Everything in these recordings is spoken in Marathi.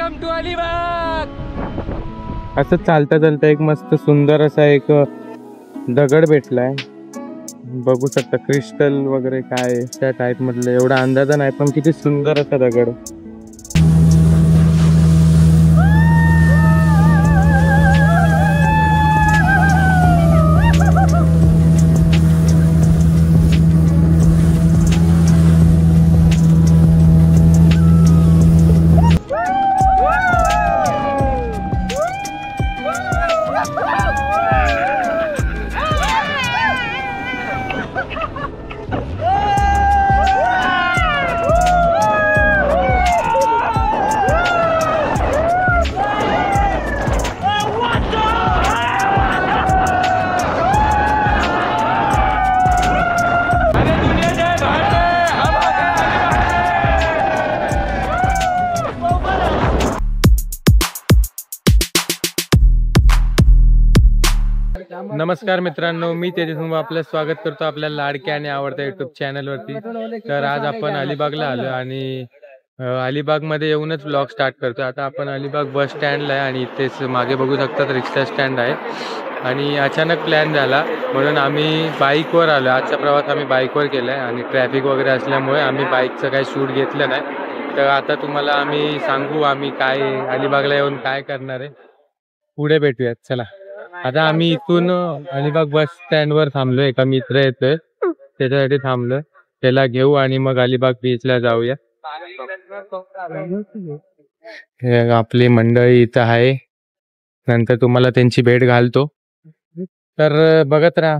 Welcome to Alibag. असं चालता चालता एक मस्त सुंदर असा एक दगड भेटलाय, बघू शकता क्रिस्टल वगैरे काय त्या टाइप मधलं, एवढा अंदाजा नाही पण किती सुंदर असा दगड। नमस्कार मित्रांनो, मी तेजस आपलं स्वागत करतो आपल्या लाडक्या आणि आवडत्या युट्यूब चॅनलवरती। तर आज आपण अलिबागला आलो आणि अलिबाग मध्ये येऊनच ब्लॉग स्टार्ट करतो। आता आपण अलिबाग बस स्टँडला आहे आणि इथेच मागे बघू शकतात रिक्षा स्टँड आहे आणि अचानक प्लॅन झाला म्हणून आम्ही बाईकवर आलो। आजचा प्रवास आम्ही बाईकवर केला आहे आणि ट्रॅफिक वगैरे असल्यामुळे आम्ही बाईकचं काही शूट घेतलं नाही। तर आता तुम्हाला आम्ही सांगू आम्ही काय अलिबागला येऊन काय करणार आहे, पुढे भेटूयात। चला, आता आम्ही इथून अलिबाग बस स्टँडवर थांबलो, एका मित्र येतोय त्याच्यासाठी थांबलो, त्याला घेऊ आणि मग अलिबाग बीचला जाऊया। आपली मंडळी इथं आहे, नंतर तुम्हाला त्यांची भेट घालतो, तर बघत राहा।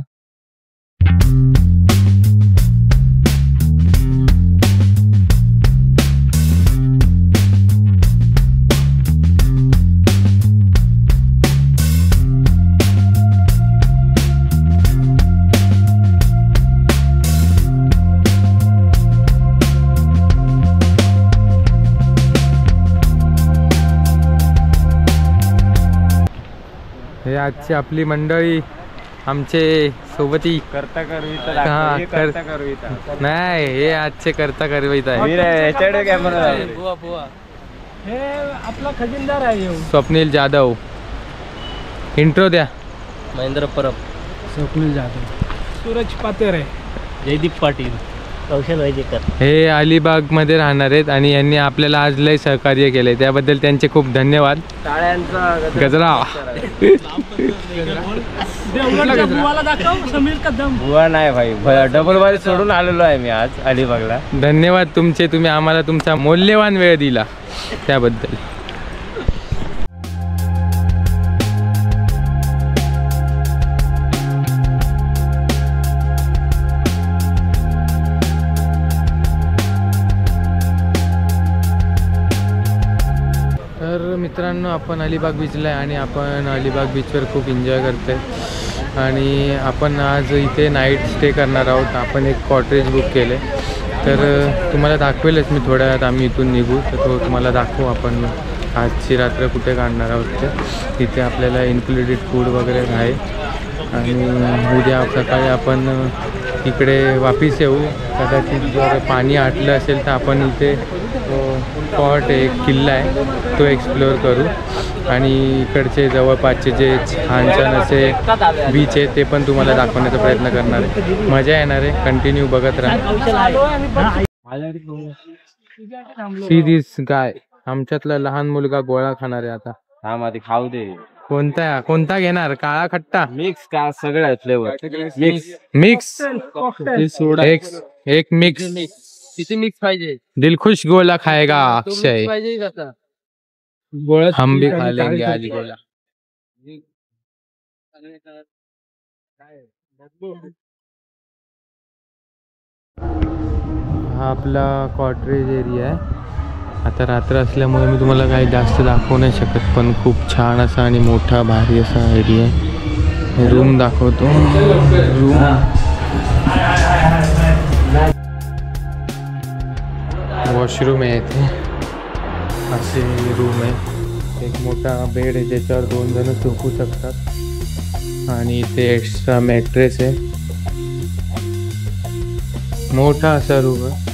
हे आजची आपली मंडळी, आमचे सोबती करता करविता नाही, हे आजचे करता करविता आहे। हे आपला खजिनदार आहे स्वप्नील जाधव। इंट्रो द्या। महेंद्र परब, स्वप्नील जाधव, सूरज पातेर आहे, जयदीप पाटील, कौशल वैजेकर। हे अलिबाग मध्ये राहणार आहेत आणि यांनी आपल्याला आज लय सहकार्य केले, त्याबद्दल त्यांचे खूप धन्यवाद। गजरा बुवा नाही भाई, डबल वारी सोडून आलेलो आहे मी आज अलिबागला। धन्यवाद तुमचे, तुम्ही आम्हाला तुमचा मौल्यवान वेळ दिला त्याबद्दल। मित्रांनो, आपण अलिबाग बीचला आहे आणि आपण अलिबाग बीचवर खूप एन्जॉय करतोय आणि आपण आज इथे नाईट स्टे करणार आहोत। आपण एक कॉटेज बुक केले, तर तुम्हाला दाखवेलच मी थोड्या वेळात। आम्ही इथून निघू तर तो तुम्हाला दाखवू आपण आजची रात्र कुठे काढणार आहोत ते। इथे आपल्याला इन्क्लुडेड फूड वगैरे आहे आणि उद्या सकाळी आपण इकडे वापिस येऊ। कदाचित जर पाणी आटलं असेल तर आपण इथे स्पॉट एक किल्ला आहे तो एक्सप्लोअर करू आणि इकडचे जवळपासचे जे छान छान असे बीच आहे ते पण तुम्हाला दाखवण्याचा प्रयत्न करणार आहे। मजा येणार आहे, कंटिन्यू बघत राहा। सी दिस गाय, आमच्यातला लहान मुलगा गोळा खाणार आहे आता। हा मध्ये खाऊ दे। कोणता घेणार? काळा खट्टा मिक्स का सगळं फ्लेवर मिक्स एक मिक्स किती मिक्स पाहिजे? दिलखुश गोला खाएगा अक्षय, हम भी खा लेंगे आज गोला। हा आपला कॉटेज एरिया आहे। आता रात्र असल्यामुळे मी तुम्हाला काही जास्त दाखवू नाही शकत, पण खूप छान असा आणि मोठा भारी असा एरिया आहे। रूम दाखवतो। रूम वॉशरूम आहे इथे, असे रूम आहे। एक मोठा बेड आहे ज्याच्यावर 2 जण झोपू शकतात आणि इथे एक्स्ट्रा मॅट्रेस आहे। मोठा असा रूम आहे।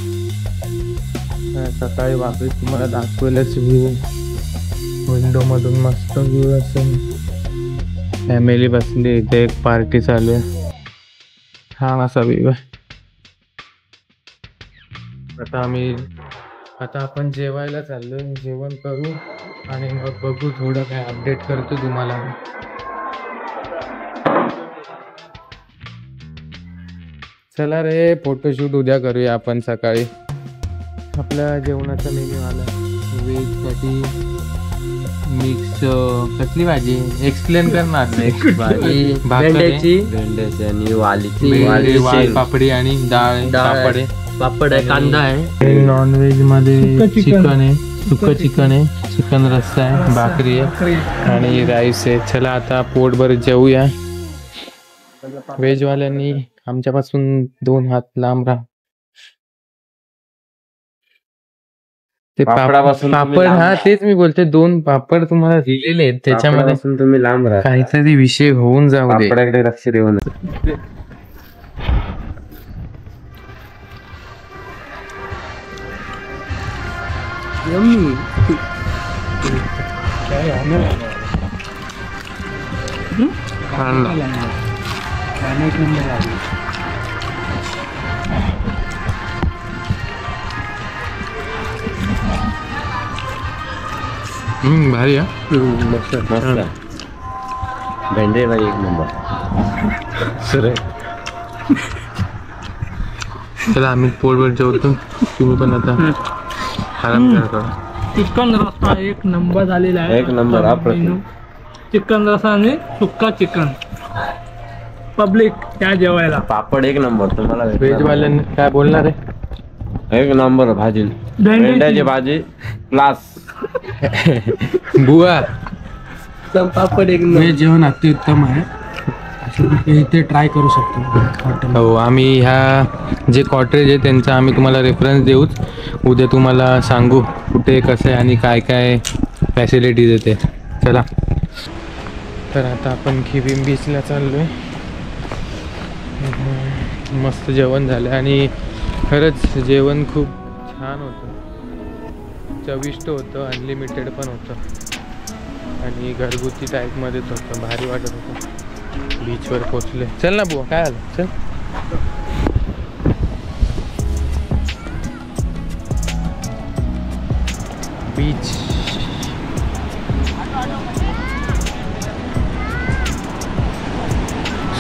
सकाळी वापस तुम्हाला दाखवेलच व्ह्यू विंडो मधून मस्त व्ह्यू असेल. फॅमिली बसली इथे, एक पार्टी चालू आहे. छान असा व्ह्यू आहे. आता आपण जेवायला चाललोय. जेवण करू आणि मग बघू, थोडं काय अपडेट करतो तुम्हाला. चला रे, फोटोशूट उद्या करूया आपण सकाळी. आपल्या जेवणाचा मेन्यू आला. व्हेजसाठी मिक्स कसली भाजी एक्सप्लेन करणार नाही. भाजी भेंड्याची आणि वाल पापडी आणि डाळ पापड आहे, कांदा आहे. नॉन व्हेज मध्ये चिकन आहे, सुकं चिकन आहे, चिकन रस्सा आहे, भाकरी आहे आणि राईस आहे. चला आता पोटभर जेवूया. व्हेजवाल्यांनी आमच्यापासून 2 हात लांब राहा. ते पापड, हा तेच मी बोलते, 2 पापड तुम्हाला दिलेले आहेत, त्याच्यामध्ये तुम्ही लांब राहा. काहीतरी विषय होऊन जाऊ दे. पापडाकडे लक्ष देऊ नका. भारी आहे. मस्त भेंडे भाई, एक नंबर. सर चला आम्ही पोटभर जेवतो. तुम्ही पण आता आराम करा. चिकन रस्सा एक नंबर झालेला आहे. एक नंबर. चिकन रस्सा आणि सुक्का चिकन. पब्लिक त्या जेवायला. पापड एक नंबर. तुम्हाला व्हेजवाल्यांनी काय बोलणार आहे? एक नंबर भाजी, भेंड्याची भाजी क्लास. बुवा पापड एक नंबर. जेवण अत्युत्तम आहे. इथे ट्राय करू शकतो. हो, आम्ही ह्या जे कॉटेज आहे त्यांचा आम्ही तुम्हाला रेफरन्स देऊच. उद्या तुम्हाला सांगू कुठे कसं आहे आणि काय काय फॅसिलिटीज येते. चला तर आता आपण खिबीम बीचला चाललोय. मस्त जेवण झालं आणि खरंच जेवण खूप छान होतं, चविष्ट होतं, अनलिमिटेड पण होतं आणि घरगुती टाईपमध्येच होतं. भारी वाटत होतं. बीचवर पोचले. चल ना बुवा, काय आलं, चल. बीच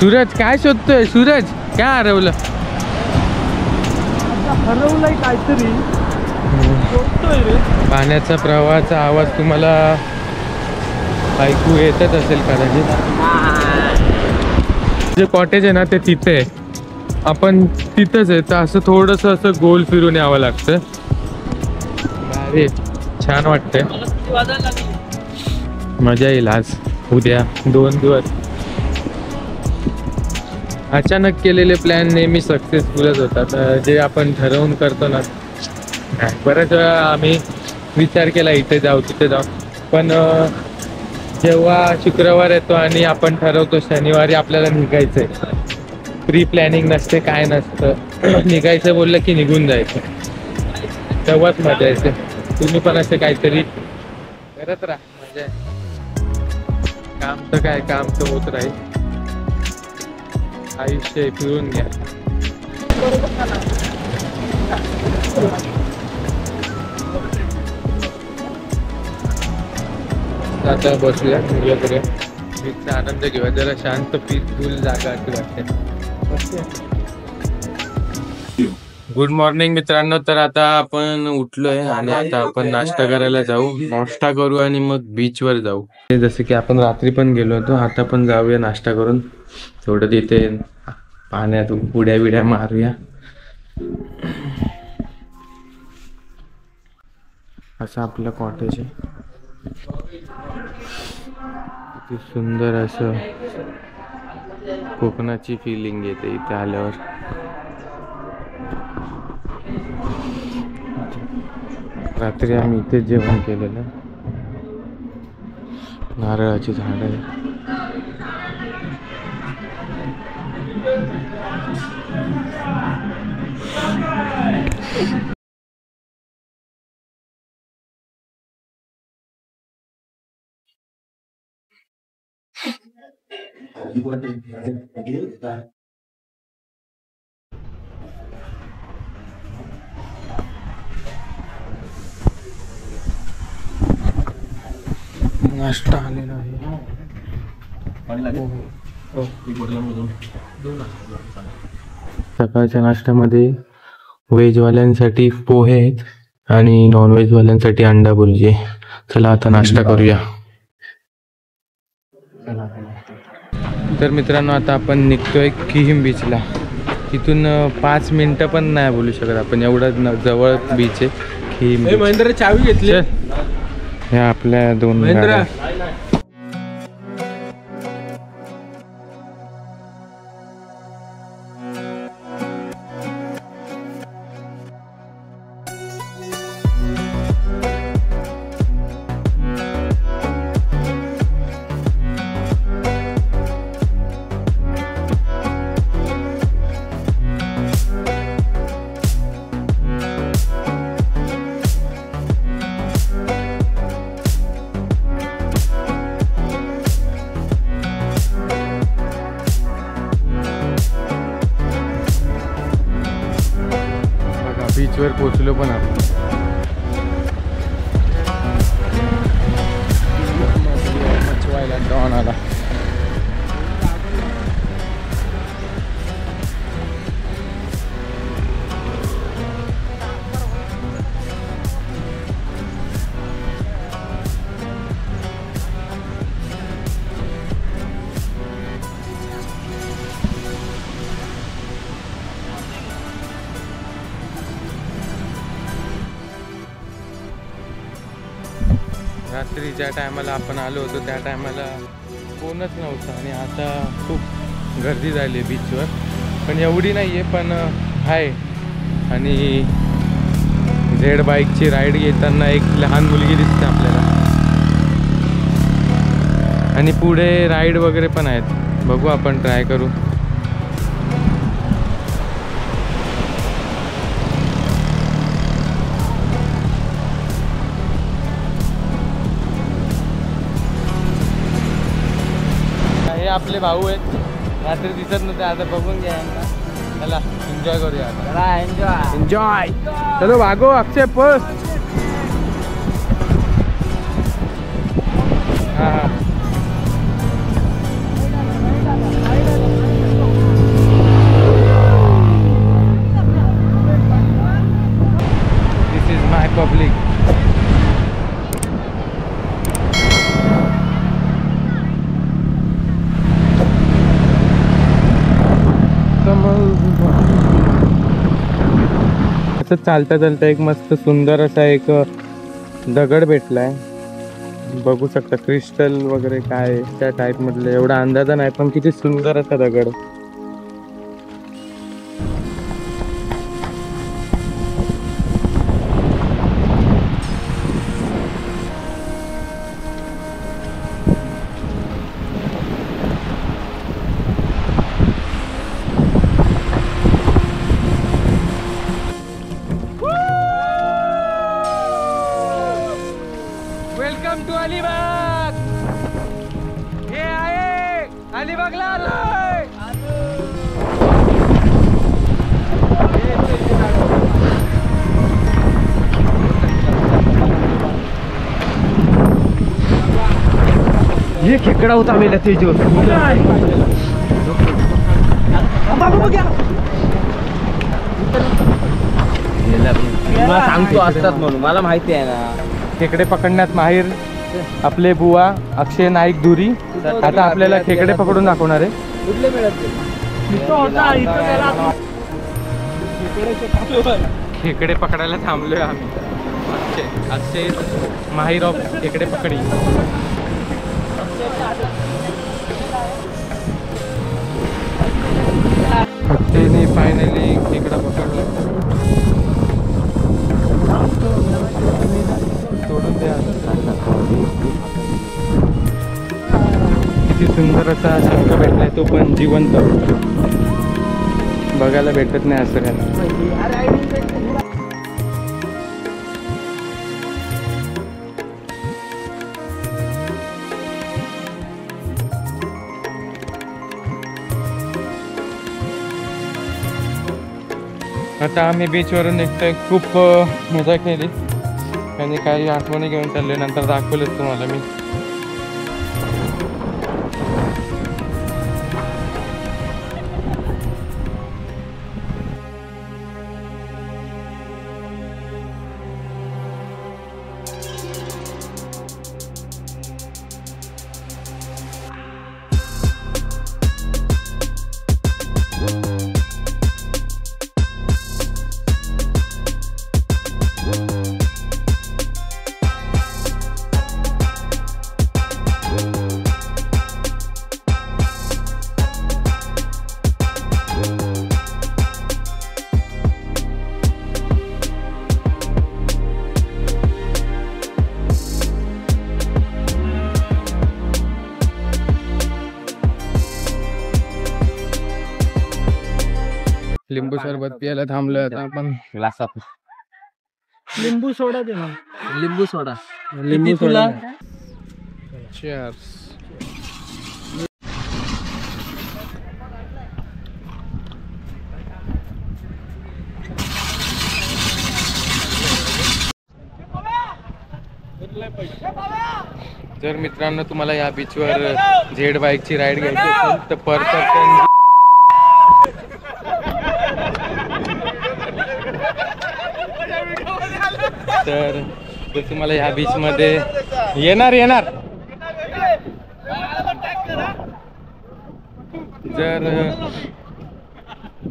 सूरज काय शोधतोय? सूरज काय हरवलं? हरवलंय काहीतरी. पाण्याचा प्रवाहाचा आवाज तुम्हाला ऐकू येतच असेल कदाचित. जे कॉटेज आहे ना ते तिथे आहे. आपण तिथंच आहे, तर असं थोडंसं असं गोल फिरून यावं लागतं. अरे छान वाटतंय. मजा येईल आज उद्या 2 दिवस. अचानक केलेले प्लॅन नेहमी सक्सेसफुलच होतात. जे आपण ठरवून करतो ना, बऱ्याच वेळा आम्ही विचार केला इथे जाऊ तिथे जाऊ, पण जेव्हा शुक्रवार येतो आणि आपण ठरवतो शनिवारी आपल्याला निघायचंय, प्री प्लॅनिंग नसते, काय नसतं, निघायचं बोललं की निघून जायचं, तेव्हाच मजा येते. तुम्ही पण असं काहीतरी करत राहा, मजा आहे. काम तर काय, काम तर होत राहील. आयुष्य फिरून घ्या. आता बसूया, बीचचा आनंद घेऊया. जरा शांत पीसफुल जागा अशी वाटते. गुड मॉर्निंग मित्रांनो. तर आता आपण उठलोय आणि आता आपण नाश्ता करायला जाऊ. नाश्ता करू आणि मग बीचवर जाऊ. जसं की आपण रात्री पण गेलो होतो, आता पण जाऊया नाश्ता करून. थोडं तिथे पाण्यात उड्या बिड्या मारूया. असं आपलं कॉटेज आहे. किती सुंदर असं कोकणाची फिलिंग येते इथे आल्यावर. रात्री आम्ही इथेच जेवण केलेलं. नारळाची झाड आहे. नाश्ता आलेला आहे. सकाळच्या नाश्त्यामध्ये व्हेजवाल्यांसाठी पोहे आहेत आणि नॉनव्हेजवाल्यांसाठी अंडा भुर्जी. चला आता नाश्ता करूया. तर मित्रांनो आता आपण निघतोय किहिम बीचला. इथून 5 मिनिटं पण नाही बोलू शकत आपण, एवढं जवळ बीच आहे किहिम बीच. महेंद्र चावी घेतली. ह्या आपल्या 2 गाड्या. बीचवर पोचलो पण आपण. मच्छवायला डॉन आला. रात्री ज्या टायमाला आपण आलो होतो त्या टायमाला कोणच नव्हतं आणि आता खूप गर्दी झाली आहे बीचवर. पण एवढी नाही आहे पण आहे. आणि झेड बाईकची राईड घेताना एक लहान मुलगी दिसते आपल्याला. आणि पुढे राईड वगैरे पण आहेत, बघू आपण ट्राय करू. हे आपले भाऊ आहेत, रात्री दिसत नव्हते, आता बघून घ्या यांना. चला एन्जॉय करूया. चला एन्जॉय एन्जॉय. चलो भागो अक्षय पळ. हां दिस इज माय पब्लिक. चालता चालता एक मस्त सुंदर असा एक दगड भेटलाय. बघू शकता क्रिस्टल वगैरे काय त्या टाईप मधले, एवढा अंदाजा नाही पण किती सुंदर असा दगड. Welcome to Alibag. हे आहे अलिबागला आलोय. ये खेकडा होता मेला तेजो. तुला सांगतो असतात म्हणून मला माहिती आहे ना. खेकडे पकडण्यात माहीर आपले बुवा अक्षय नाईक दुरी आता आपल्याला खेकडे पकडून दाखवणार आहे. खेकडे पकडायला थांबलोय आम्ही. अक्षय माहीर ऑफ खेकडे पकडी. अक्षयने फायनली खेकडा पकडला. सोडून द्या. किती सुंदर असा शंख भेटलाय, तो पण जिवंत. बघायला भेटत नाही असं काय. आता आम्ही बीचवरून निघतोय. खूप मजा केली आणि काही आठवणी घेऊन चालले, नंतर दाखवलेच तुम्हाला मी. लिंबू सरबत प्यायला थांबलोय आता आपण ग्लासात. लिंबू सोडा दे ना. लिंबू सोडा. लिंबू तुला चीयर्स. जर मित्रांनो तुम्हाला या बीचवर झेड बाईकची राईड घ्यायची असेल तर पर पर्सन तर तुम्हाला ह्या बीच मध्ये येणार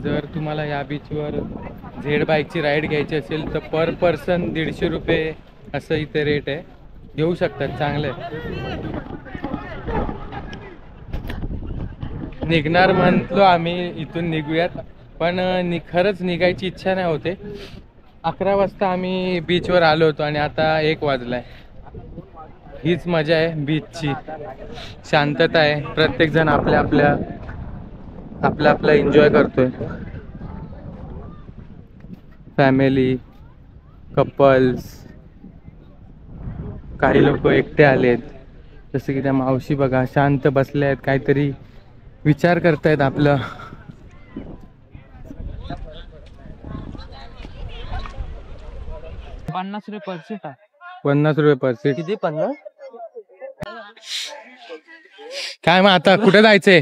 जर तुम्हाला या बीचवर झेड बाईकची राईड घ्यायची असेल तर पर पर्सन 150 रुपये असं इथे रेट आहे. घेऊ शकतात, चांगले. निघणार म्हणलो आम्ही इथून निघूयात, पण खरंच निघायची इच्छा नाही होते. 11 वाजता आम्ही बीचवर आलो होतो आणि आता 1 वाजलाय. हीच मजा आहे बीचची, शांतता आहे. प्रत्येकजण आपल्या एन्जॉय करतोय. फॅमिली, कपल्स, काही लोक एकटे आलेत. जसं की त्या मावशी बघा शांत बसल्या आहेत, काहीतरी विचार करतायत आपलं. ₹50 पर सीट आहे. 50 रुपये पर सीट. किती? 50. काय मग आता कुठे जायचंय?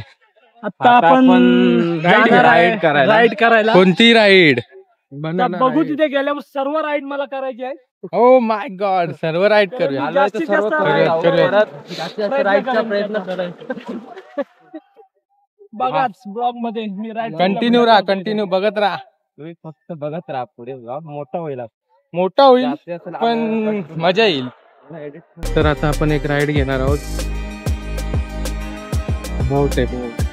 आता आपण राईड करायला. कोणती राईड? बघू तिथे गेल्यावर सर्व राईड मला करायची आहे. ओ माय गॉड, सर्व राईड करूया. जास्तीत जास्त राईडचा प्रयत्न करायचा. बघा ब्लॉग मध्ये मी राईड कंटिन्यू बघत राहा. तुम्ही फक्त बघत राहा, पुढे ब्लॉग मोठा होईल पण मजा येईल. तर आता आपण एक राईड घेणार आहोत. बहुत आहे.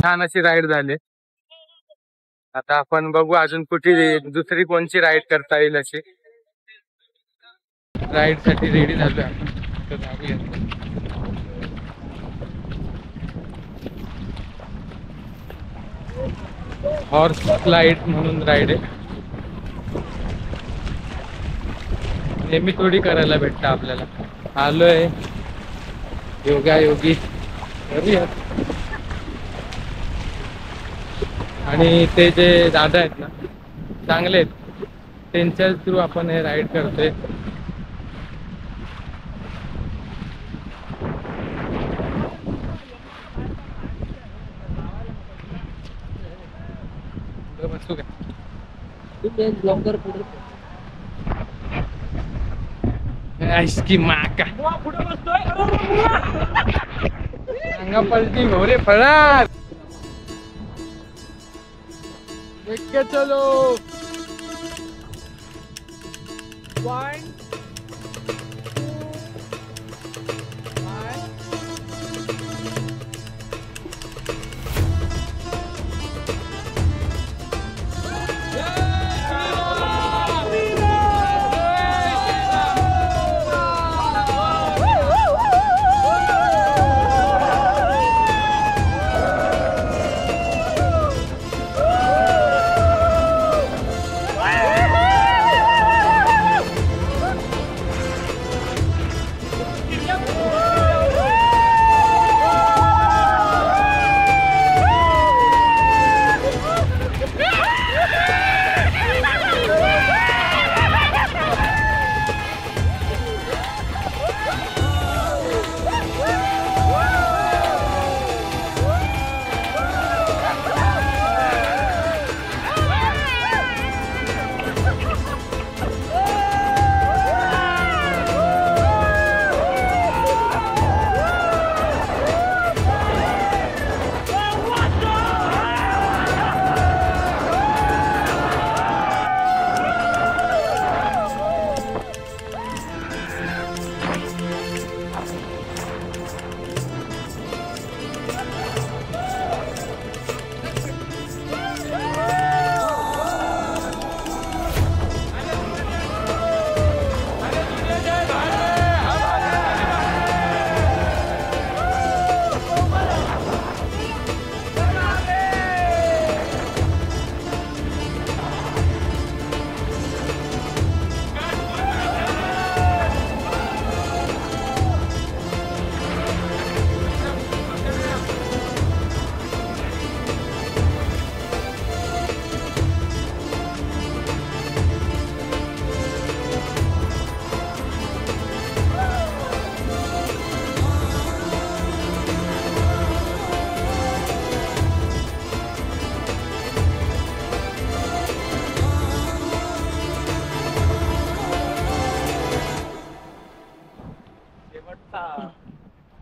छान अशी राईड झाली. आता आपण बघू अजून कुठे दुसरी कोणची राईड करता येईल. अशी राईड साठी रेडी झालोय आपण. हॉर्स स्लाइड म्हणून राईड आहे. नेहमी थोडी करायला भेटतं आपल्याला. आलोय योगी करूयात. आणि ते जे दादा आहेत ना चांगले आहेत, त्यांच्या थ्रू आपण हे राईड करतोय. उत्सुक आहे. की माका अंगा पलटी घोरे फळार चलो.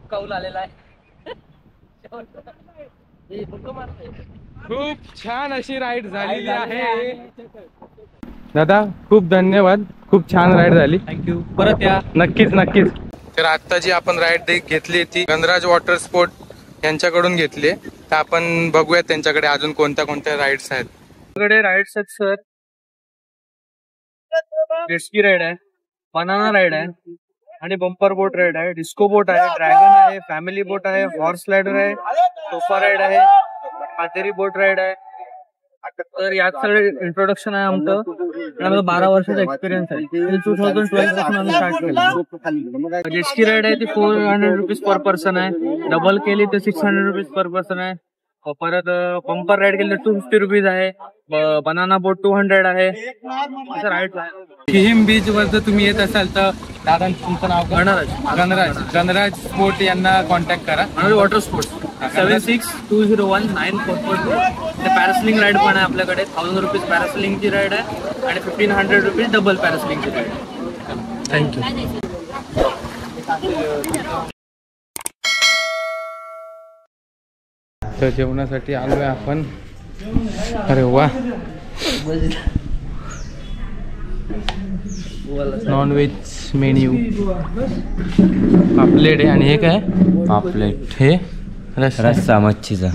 कौल आलेला आहे. खूप छान अशी राईड झालेली आहे. दादा खूप धन्यवाद, खूप छान राईड झाली. थँक्यू. परत या. नक्कीच नक्कीच. तर आता जी आपण राईड घेतली ती गणराज वॉटर स्पोर्ट यांच्याकडून घेतली. तर आपण बघूयात त्यांच्याकडे अजून कोणत्या कोणत्या राईड्स आहेत. आपल्याकडे राईड्स आहेत सर. जेटस्की राईड आहे, बनाना राईड आहे आणि बंपर बोट राईड आहे, डिस्को बोट आहे, ड्रॅगन आहे, फॅमिली बोट आहे, हॉर्स रायडर आहे, सोफा राईड आहे, पातेरी बोट राईड आहे. तर यात सगळे इंट्रोडक्शन आहे आमचं. 12 वर्षाचा एक्सपिरियन्स आहे. 2012 पासून आम्ही स्टार्ट केलं. जेटस्की राईड आहे ती 400 रुपीज पर पर्सन आहे. डबल केली तर 600 रुपीज पर पर्सन आहे. परत बंपर राईड केली तर 250 रुपीज आहे. बनाना बोट 200 आहे. असं राईड आहे. किहिम बीच वर जर तुम्ही येत असाल तर दादा तुमचं नाव गणराज स्पोर्ट यांना कॉन्टॅक्ट करा. Water sports 76201944. पॅरासिलिंग राईड पण आहे आपल्याकडे. 1000 रुपीज पॅरासिलिंगची राईड आहे आणि 1500 रुपीज डबल पॅरासिलिंगची राईड आहे. थँक्यू. तर जेवणासाठी आलोय आपण. अरे वा, नॉनव्हेज मेन्यू. पापलेट आहे आणि हे काय पापलेट, हे रस्सा मच्छीचा,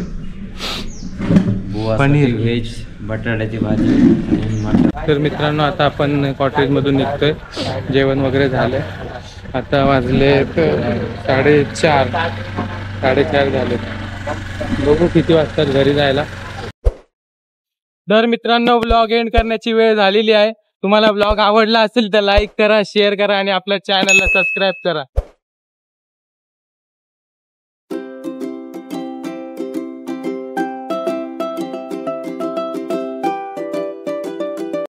पनीर, व्हेज, बटाट्याची भाजी आणि मटण. तर मित्रांनो आता आपण कॉटेजमधून निघतोय. जेवण वगैरे झालंय. आता वाजले 4:30 झाले. बघू किती वाजतात घरी जायला. तर मित्रांनो व्लॉग एंड करण्याची वेळ झालेली आहे. तुम्हाला व्लॉग आवडला असेल तर लाईक करा, शेअर करा आणि आपल्या चॅनलला सबस्क्राईब करा.